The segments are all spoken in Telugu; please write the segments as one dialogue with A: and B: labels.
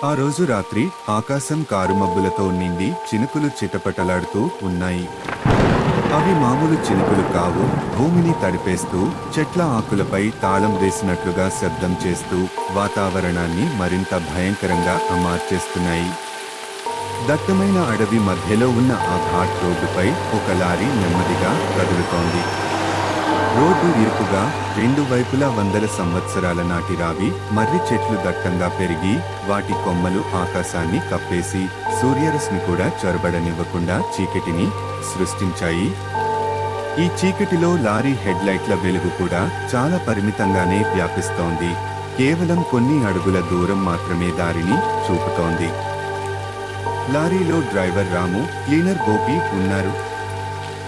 A: ఆ రోజు రాత్రి ఆకాశం కారుమబ్బులతో నిండి చినుకులు చిటపటలాడుతూ ఉన్నాయి. అవి మామూలు చినుకులు కావు. భూమిని తడిపేస్తూ, చెట్ల ఆకులపై తాళం వేసినట్లుగా శబ్దం చేస్తూ వాతావరణాన్ని మరింత భయంకరంగా మార్చేస్తున్నాయి. దట్టమైన అడవి మధ్యలో ఉన్న ఆ ఘాట్ రోడ్డుపై ఒక లారీ నెమ్మదిగా కదులుతోంది. రోడ్డు ఇరుకుగా రెండు వైపులా వందల సంవత్సరాల నాటి రావి మర్రి చెట్లు దట్టంగా పెరిగి వాటి కొమ్మలు ఆకాశాన్ని కప్పేసి సూర్యరశ్మి కూడా చొరబడనివ్వకుండా చీకటిని సృష్టించాయి. ఈ చీకటిలో లారీ హెడ్లైట్ల వెలుగు కూడా చాలా పరిమితంగానే వ్యాపిస్తోంది. కేవలం కొన్ని అడుగుల దూరం మాత్రమే దారిని చూపుతోంది. లారీలో డ్రైవర్ రాము, క్లీనర్ గోపి ఉన్నారు.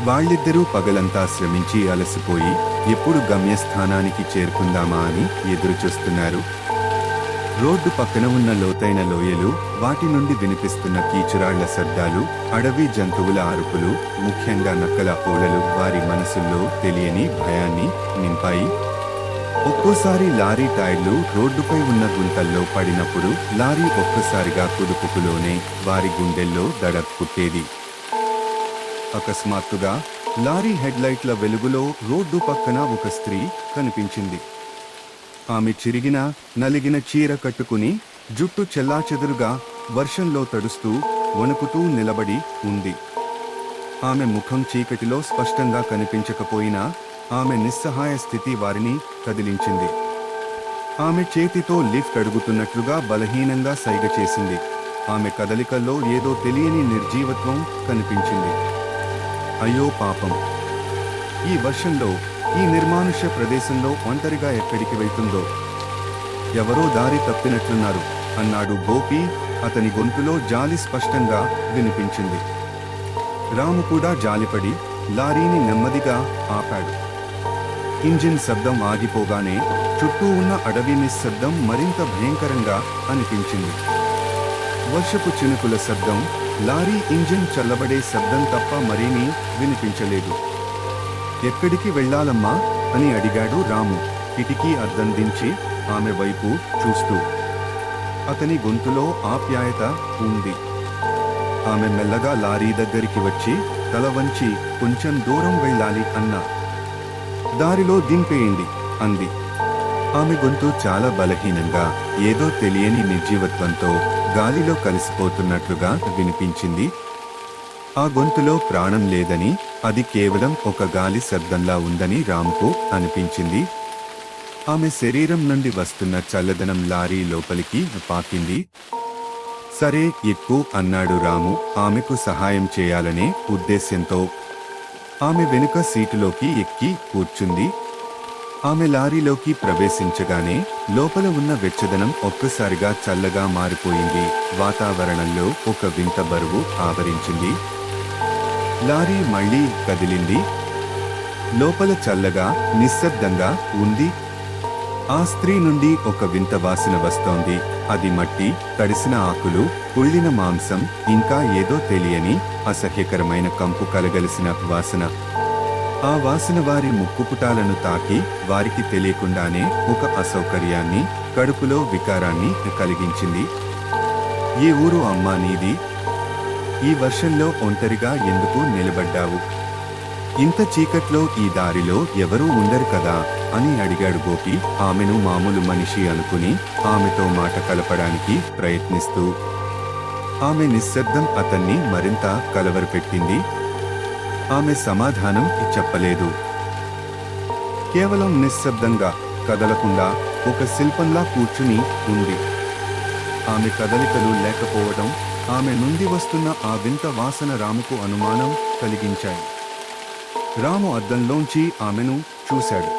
A: వాళ్ళిద్దరూ పగలంతా శ్రమించి అలసిపోయి ఎప్పుడు గమ్యస్థానానికి చేరుకుందామా అని ఎదురుచూస్తున్నారు. రోడ్డు పక్కన ఉన్న లోతైన లోయలు, వాటి నుండి వినిపిస్తున్న కీచురాళ్ల శబ్దాలు, అడవి జంతువుల అరుపులు, ముఖ్యంగా నక్కల ఓలలు వారి మనసుల్లో తెలియని భయాన్ని నింపాయి. ఒక్కోసారి లారీ టైర్లు రోడ్డుపై ఉన్న గుంతల్లో పడినప్పుడు లారీ ఒక్కసారిగా కుదుపుకులోనే వారి గుండెల్లో దడ పుట్టేది. అకస్మాత్తుగా లారీ హెడ్లైట్ల వెలుగులో రోడ్డు పక్కన ఒక స్త్రీ కనిపించింది. ఆమె చిరిగిన, నలిగిన చీర కట్టుకుని, జుట్టు చెల్లాచెదురుగా వర్షంలో తడుస్తూ, వణుకుతూ నిలబడి ఉంది. ఆమె ముఖం చీకటిలో స్పష్టంగా కనిపించకపోయినా ఆమె నిస్సహాయ స్థితి వారిని కదిలించింది. ఆమె చేతితో లిఫ్ట్ అడుగుతున్నట్లుగా బలహీనంగా సైగ చేసింది. ఆమె కదలికల్లో ఏదో తెలియని నిర్జీవత్వం కనిపించింది. అయ్యో పాపం! ఈ వర్షంలో, ఈ నిర్మానుష్య ప్రదేశంలో ఒంటరిగా ఎక్కడికి వెళ్తుందో? ఎవరో దారి తప్పినట్లున్నారు అన్నాడు గోపి. అతని గొంతులో జాలి స్పష్టంగా వినిపించింది. రాము కూడా జాలిపడి లారీని నెమ్మదిగా ఆపాడు. ఇంజిన్ శబ్దం ఆగిపోగానే చుట్టూ ఉన్న అడవి నిశ్శబ్దం మరింత భయంకరంగా అనిపించింది. వర్షపు చినుకుల శబ్దం, లారీ ఇంజిన్ చల్లబడే శబ్దం తప్ప మరేమీ వినిపించలేదు. ఎక్కడికి వెళ్లాలమ్మా అని అడిగాడు రాము, కిటికీ అద్దం దించి ఆమె వైపు చూస్తూ. అతని గొంతులో ఆప్యాయత ఉంది. ఆమె మెల్లగా లారీ దగ్గరికి వచ్చి తల వంచి కొంచెం దూరం వెళ్ళాలి అన్నా. దారిలో దింపేయండి అంది. ఆమె గొంతు చాలా బలహీనంగా, ఏదో తెలియని నిర్జీవత్వంతో గాలిలో కలిసిపోతున్నట్లుగా వినిపించింది. ఆ గొంతులో ప్రాణం లేదని, అది కేవలం ఒక గాలి శబ్దంలా ఉందని రాముకు అనిపించింది. ఆమె శరీరం నుండి వస్తున్న చల్లదనం లారీ లోపలికి పాకింది. సరే ఎక్కు అన్నాడు రాము ఆమెకు సహాయం చేయాలనే ఉద్దేశ్యంతో. ఆమె వెనుక సీటులోకి ఎక్కి కూర్చుంది. ఆమె లారీలోకి ప్రవేశించగానే లోపల ఉన్న వెచ్చదనం ఒక్కసారిగా చల్లగా మారిపోయింది. వాతావరణంలో ఒక వింత బరువు ఆవరించింది. లారీ మళ్లీ కదిలింది. లోపల చల్లగా, నిశ్శబ్దంగా ఉంది. ఆ స్త్రీ నుండి ఒక వింత వాసన వస్తోంది. అది మట్టి, తడిసిన ఆకులు, కుళ్ళిన మాంసం, ఇంకా ఏదో తెలియని, అసహ్యకరమైన కంపు కలగలిసిన వాసన. ఆ వాసన వారి ముక్కుపుటాలను తాకి వారికి తెలియకుండానే ఒక అసౌకర్యాన్ని, కడుపులో వికారాన్ని కలిగించింది. ఈ ఊరు అమ్మా నీది? ఈ వర్షంలో ఒంటరిగా ఎందుకు నిలబడ్డావు? ఇంత చీకట్లో ఈ దారిలో ఎవరూ ఉండరు కదా అని అడిగాడు గోపి, ఆమెను మామూలు మనిషి అనుకుని ఆమెతో మాట కలపడానికి ప్రయత్నిస్తూ. ఆమె నిశ్శబ్దం అతన్ని మరింత కలవరపెట్టింది. ఆమె సమాధానం చెప్పలేదు. కేవలం నిశ్శబ్దంగా, కదలకుండా ఒక శిల్పంలా కూర్చుని ఉంది. ఆమె కదలికలు లేకపోవడం, ఆమె నుండి వస్తున్న ఆ వింత వాసన రాముకు అనుమానం కలిగించాయి. రాము అద్దంలోంచి ఆమెను చూశాడు.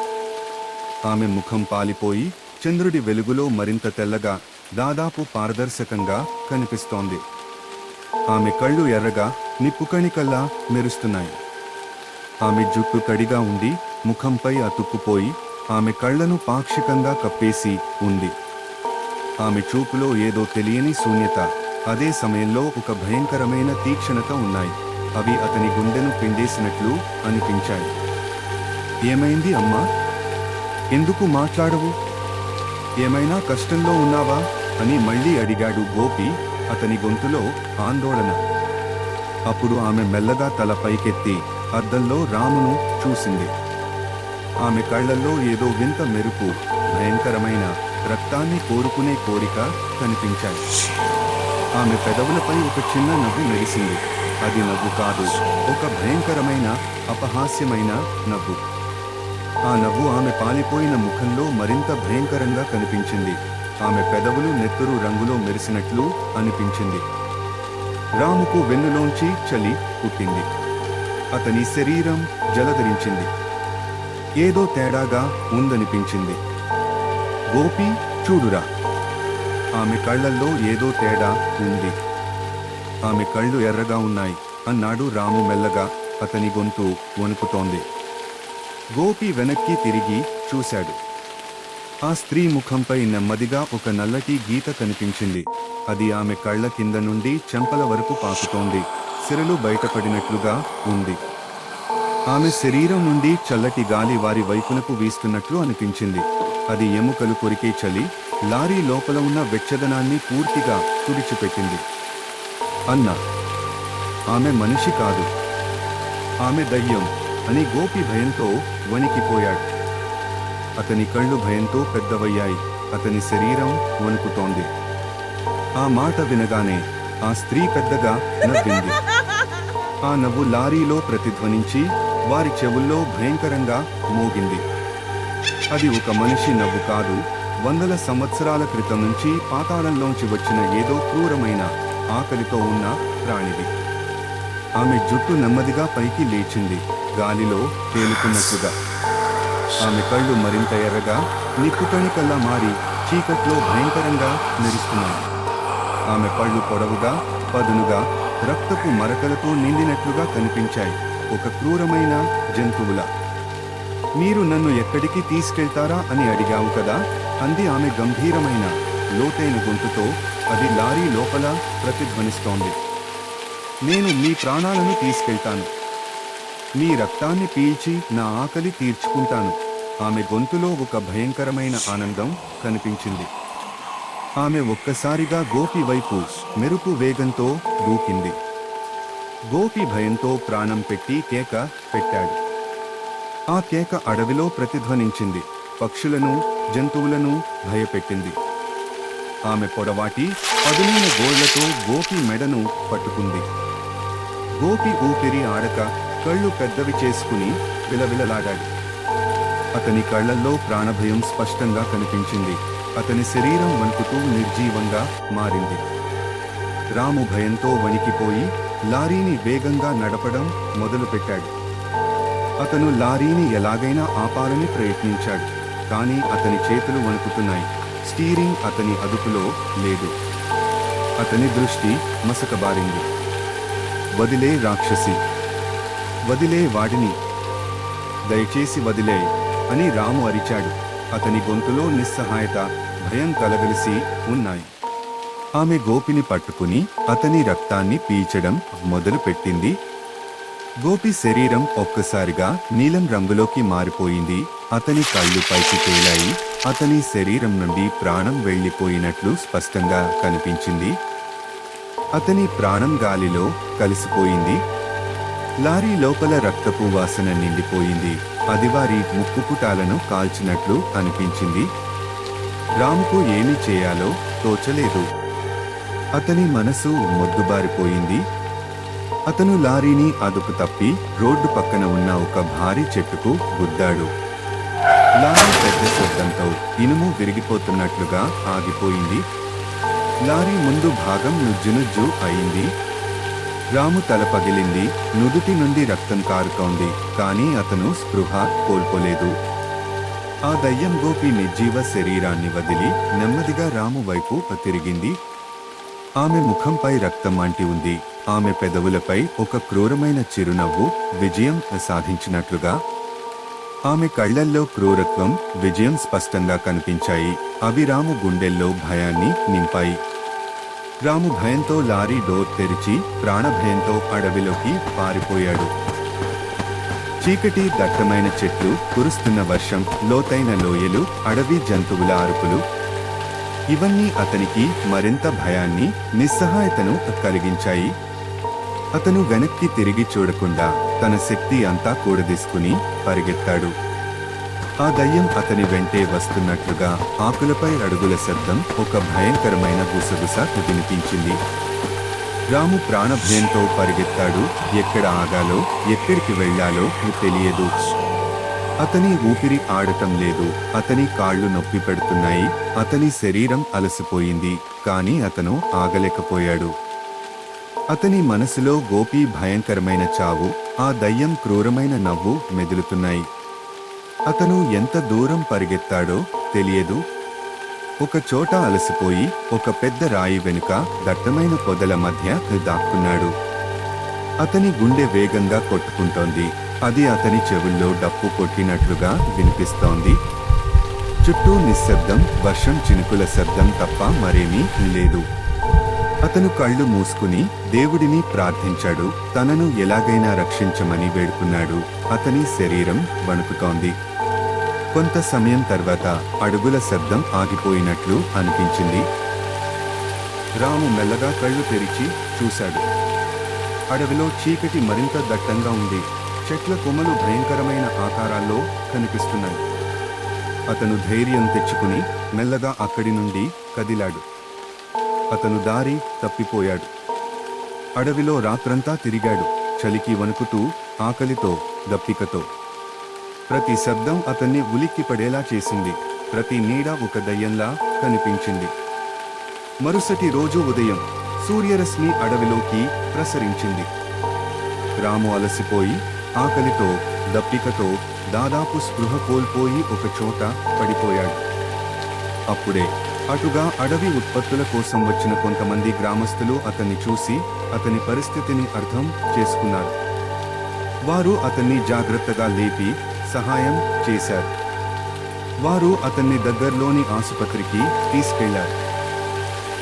A: ఆమె ముఖం పాలిపోయి చంద్రుడి వెలుగులో మరింత తెల్లగా, దాదాపు పారదర్శకంగా కనిపిస్తోంది. ఆమె కళ్ళు ఎర్రగా, నిప్పుకణికల్లా మెరుస్తున్నాయి. ఆమె జుట్టు తడిగా ఉండి ముఖంపై అతుక్కుపోయి ఆమె కళ్లను పాక్షికంగా కప్పేసి ఉంది. ఆమె చూపులో ఏదో తెలియని శూన్యత, అదే సమయంలో ఒక భయంకరమైన తీక్షణత ఉన్నాయి. అవి అతని గుండెను పిండేసినట్లు అనిపించాయి. ఏమైంది అమ్మా? ఎందుకు మాట్లాడవు? ఏమైనా కష్టంలో ఉన్నావా అని మళ్ళీ అడిగాడు గోపి, అతని గొంతులో ఆందోళన. అప్పుడు ఆమె మెల్లగా తల పైకెత్తి అద్దంలో రామును చూసింది. ఆమె కళ్ళల్లో ఏదో వింత మెరుపు, భయంకరమైన, రక్తాన్ని కోరుకునే కోరిక కనిపించాయి. ఆమె పెదవులపై ఒక చిన్న నవ్వు మెరిసింది. అది నవ్వు కాదు, ఒక భయంకరమైన, అపహాస్యమైన నవ్వు. ఆ నవ్వు ఆమె పాలిపోయిన ముఖంలో మరింత భయంకరంగా కనిపించింది. ఆమె పెదవులు నెత్తురు రంగులో మెరిసినట్లు అనిపించింది. రాముకు వెన్నులోంచి చలి పుట్టింది. అతని శరీరం జలధరించింది. ఏదో తేడాగా ఉందనిపించింది. గోపి, చూడురా. ఆమె కళ్ళల్లో ఏదో తేడా ఉంది. ఆమె కళ్ళు ఎర్రగా ఉన్నాయి అన్నాడు రాము మెల్లగా. అతని గొంతు వణుకుతోంది. గోపి వెనక్కి తిరిగి చూశాడు. ఆ స్త్రీ ముఖంపై నెమ్మదిగా ఒక నల్లటి గీత కనిపించింది. అది ఆమె కళ్ళ కింద నుండి చెంపల వరకు పాకుతోంది. సిరలు బయటపడినట్లుగా ఉంది. ఆమె శరీరం నుండి చల్లటి గాలి వారి వైపునకు వీస్తున్నట్లు అనిపించింది. అది ఎముకలు కొరికే చలి లారీ లోపల ఉన్న వెచ్చదనాన్ని పూర్తిగా తుడిచిపెట్టింది. అన్నా, ఆమె మనిషి కాదు, ఆమె దయ్యం అని గోపి భయంతో వణికిపోయాడు. అతని కళ్ళు భయంతో పెద్దవయ్యాయి. అతని శరీరం వణుకుతోంది. ఆ మాట వినగానే ఆ స్త్రీ పెద్దగా నవ్వింది. ఆ నవ్వు లారీలో ప్రతిధ్వనించి వారి చెవుల్లో భయంకరంగా మోగింది. అది ఒక మనిషి నవ్వు కాదు, వందల సంవత్సరాల క్రితం నుంచి పాతాళంలోంచి వచ్చిన ఏదో క్రూరమైన, ఆకలితో ఉన్న ప్రాణిది. ఆమె జుట్టు నెమ్మదిగా పైకి లేచింది, గాలిలో తేలుకున్నట్లుగా. ఆమె కళ్ళు మరింత ఎర్రగా, నిప్పుకణికల్లా మారి చీకట్లో భయంకరంగా మెరుస్తున్నాయి. ఆమె పళ్ళు పొడవుగా, పదునుగా, రక్తపు మరకలతో నిండినట్లుగా కనిపించాయి, ఒక క్రూరమైన జంతువులా. మీరు నన్ను ఎక్కడికి తీసుకెళ్తారా అని అడిగావు కదా, అంది ఆమె గంభీరమైన, లోతైన గొంతుతో. అది లారీ లోపల ప్రతిధ్వనిస్తోంది. నేను మీ ప్రాణాలను తీసుకెళ్తాను. మీ రక్తాన్ని పీల్చి నా ఆకలి తీర్చుకుంటాను. ఆమె గొంతులో ఒక భయంకరమైన ఆనందం కనిపించింది. ఆమె ఒక్కసారిగా గోపి వైపు మెరుపు వేగంతో దూకింది. గోపి భయంతో ప్రాణం పెట్టి కేక పెట్టాడు. ఆ కేక అడవిలో ప్రతిధ్వనించింది, పక్షులను, జంతువులను భయపెట్టింది. ఆమె పొడవాటి, పదునైన గోళ్లతో గోపి మెడను పట్టుకుంది. గోపి ఊపిరి ఆడక కళ్ళు పెద్దవి చేసుకుని విలవిలలాడాడు. అతని కళ్లల్లో ప్రాణభయం స్పష్టంగా కనిపించింది. అతని శరీరం వణుకుతూ నిర్జీవంగా మారింది. రాము భయంతో వణికిపోయి లారీని వేగంగా నడపడం మొదలుపెట్టాడు. అతను లారీని ఎలాగైనా ఆపాలని ప్రయత్నించాడు, కానీ అతని చేతులు వణుకుతున్నాయి. స్టీరింగ్ అతని అదుపులో లేదు. అతని దృష్టి మసకబారింది. వదిలే రాక్షసి, వదిలే వాడిని, దయచేసి వదిలే అని రాము అరిచాడు. అతని గొంతులో నిస్సహాయత, భయం కలగలిసి ఉన్నాయి. ఆమె గోపిని పట్టుకుని అతని రక్తాన్ని పీల్చడం మొదలుపెట్టింది. గోపి శరీరం ఒక్కసారిగా నీలం రంగులోకి మారిపోయింది. అతని కళ్ళు పైకి తేలాయి. అతని శరీరం నుండి ప్రాణం వెళ్లిపోయినట్లు స్పష్టంగా కనిపించింది. అతని ప్రాణం గాలిలో కలిసిపోయింది. లారీ లోపల రక్తపు వాసన నిండిపోయింది. అది వారి ముక్కుపుటాలను కాల్చినట్లు అనిపించింది. రాముకు ఏమి చేయాలో తోచలేదు. అతని మనసు మొద్దుబారిపోయింది. అతను లారీని అదుపు తప్పి రోడ్డు పక్కన ఉన్న ఒక భారీ చెట్టుకు గుద్దాడు. లారీ పెద్ద శబ్దంతో ఇనుము విరిగిపోతున్నట్లుగా ఆగిపోయింది. లారీ ముందు భాగం నుజ్జునుజ్జు అయింది. రాము తల పగిలింది. నుదుటి నుండి రక్తం కారుతోంది, కానీ అతను స్పృహ కోల్పోలేదు. ఆ దయ్యం గోపి నిర్జీవ శరీరాన్ని వదిలి నెమ్మదిగా రాము వైపు తిరిగింది. ఆమె ముఖంపై రక్తం అంటి ఉంది. ఆమె పెదవులపై ఒక క్రూరమైన చిరునవ్వు విజయం సాధించినట్లుగా. ఆమె కళ్లల్లో క్రూరత్వం, విజయం స్పష్టంగా కనిపించాయి. అవి రాము గుండెల్లో భయాన్ని నింపాయి. రాము భయంతో లారీ డోర్ తెరిచి ప్రాణభయంతో అడవిలోకి పారిపోయాడు. చీకటి, దట్టమైన చెట్లు, కురుస్తున్న వర్షం, లోతైన లోయలు, అడవి జంతువుల అరుపులు. ఇవన్నీ అతనికి మరింత భయాన్ని, నిస్సహాయతను కలిగించాయి. అతను వెనక్కి తిరిగి చూడకుండా తన శక్తి అంతా కూడదీసుకుని పరిగెత్తాడు. ఆ దయ్యం అతని వెంటే వస్తున్నట్లుగా ఆకులపై అడుగుల శబ్దం, ఒక భయంకరమైన గుసగుస వినిపించింది. రాము ప్రాణభయంతో పరిగెత్తాడు. ఎక్కడ ఆగాలో, ఎక్కడికి వెళ్లాలో తెలియదు. అతని ఊపిరి ఆడటం లేదు. అతని కాళ్లు నొప్పి పెడుతున్నాయి. అతని శరీరం అలసిపోయింది. కాని అతను ఆగలేకపోయాడు. అతని మనసులో గోపి భయంకరమైన చావు, ఆ దయ్యం క్రూరమైన నవ్వు మెదులుతున్నాయి. అతను ఎంత దూరం పరిగెత్తాడో తెలియదు. ఒక చోట అలసిపోయి ఒక పెద్ద రాయి వెనుక దట్టమైన పొదల మధ్య దాక్కున్నాడు. అతని గుండె వేగంగా కొట్టుకుంటోంది. అది అతని చెవుల్లో డప్పు కొట్టినట్లుగా వినిపిస్తోంది. చుట్టూ నిశ్శబ్దం, వర్షం చినుకుల శబ్దం తప్ప మరేమీ లేదు. అతను కళ్ళు మూసుకుని దేవుడిని ప్రార్థించాడు. తనను ఎలాగైనా రక్షించమని వేడుకున్నాడు. అతని శరీరం వణుకుతోంది. కొంత సమయం తర్వాత అడుగుల శబ్దం ఆగిపోయినట్లు అనిపించింది. రాము మెల్లగా కళ్ళు తెరిచి చూశాడు. అడవిలో చీకటి మరింత దట్టంగా ఉంది. చెట్ల కొమ్మలు భయంకరమైన ఆకారాల్లో కనిపిస్తున్నాయి. అతను ధైర్యం తెచ్చుకుని మెల్లగా అక్కడి నుండి కదిలాడు. అతను దారి తప్పిపోయాడు. అడవిలో రాత్రంతా తిరిగాడు. చలికి వణుకుతూ, ఆకలితో, దప్పికతో. ప్రతి శబ్దం అతన్ని ఉలిక్కిపడేలా చేసింది. ప్రతి నీడ ఒక దయ్యంలా కనిపించింది. మరుసటి రోజు ఉదయం సూర్యరశ్మి అడవిలోకి ప్రసరించింది. రాము అలసిపోయి, ఆకలితో, దప్పికతో, దాదాపు స్పృహ కోల్పోయి ఒక చోట పడిపోయాడు. అప్పుడే అటుగా అడవి ఉత్పత్తుల కోసం వచ్చిన కొంతమంది గ్రామస్తులు అతన్ని చూసి అతని పరిస్థితిని అర్థం చేసుకున్నారు. వారు అతన్ని జాగ్రత్తగా లేపి సహాయం చేశారు. వారు అతన్ని దగ్గర్లోని ఆసుపత్రికి తీసుకెళ్లారు.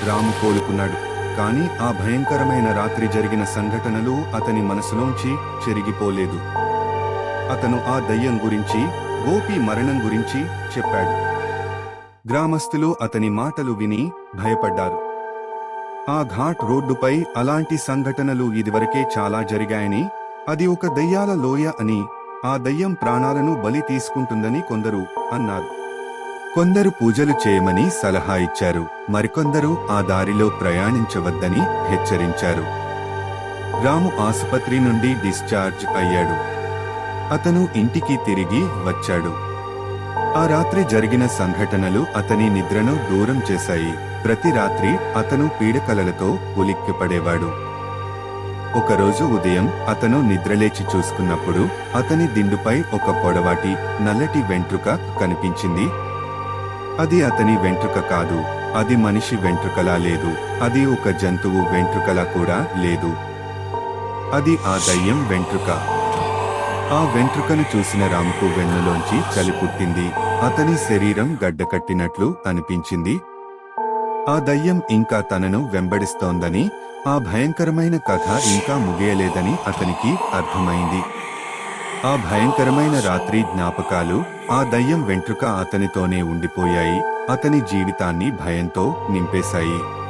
A: రాము కోలుకున్నాడు. కానీ ఆ భయంకరమైన రాత్రి జరిగిన సంఘటనలు అతని మనసులోంచి చెరిగిపోలేదు. అతను ఆ దయ్యం గురించి, గోపి మరణం గురించి చెప్పాడు. గ్రామస్తులు అతని మాటలు విని భయపడ్డారు. ఆ ఘాట్ రోడ్డుపై అలాంటి సంఘటనలు ఇదివరకే చాలా జరిగాయని, అది ఒక దయ్యాల లోయ అని, ఆ దయ్యం ప్రాణాలను బలి తీసుకుంటుందని కొందరు అన్నారు. కొందరు పూజలు చేయమని సలహా ఇచ్చారు. మరికొందరు ఆ దారిలో ప్రయాణించవద్దని హెచ్చరించారు. రాము ఆసుపత్రి నుండి డిశ్చార్జ్ అయ్యాడు. అతను ఇంటికి తిరిగి వచ్చాడు. ఆ రాత్రి జరిగిన సంఘటనలు అతని నిద్రను దూరం చేశాయి. ప్రతి రాత్రి అతను పీడకలలతో ఉలిక్కిపడేవాడు. ఒకరోజు ఉదయం అతను నిద్రలేచి చూసుకున్నప్పుడు అతని దిండుపై ఒక పొడవాటి, నల్లటి వెంట్రుక కనిపించింది. అది అతని వెంట్రుక కాదు. అది మనిషి వెంట్రుకలా లేదు. అది ఒక జంతువు వెంట్రుకలా కూడా లేదు. అది ఆ దయ్యం వెంట్రుక. ఆ వెంట్రుకను చూసిన రాముకు వెన్నులోంచి చలి పుట్టింది. అతని శరీరం గడ్డకట్టినట్లు అనిపించింది. ఆ దయ్యం ఇంకా తనను వెంబడిస్తోందని, ఆ భయంకరమైన కథ ఇంకా ముగియలేదని అతనికి అర్థమైంది. ఆ భయంకరమైన రాత్రి జ్ఞాపకాలు, ఆ దయ్యం వెంట్రుక అతనితోనే ఉండిపోయాయి. అతని జీవితాన్ని భయంతో నింపేశాయి.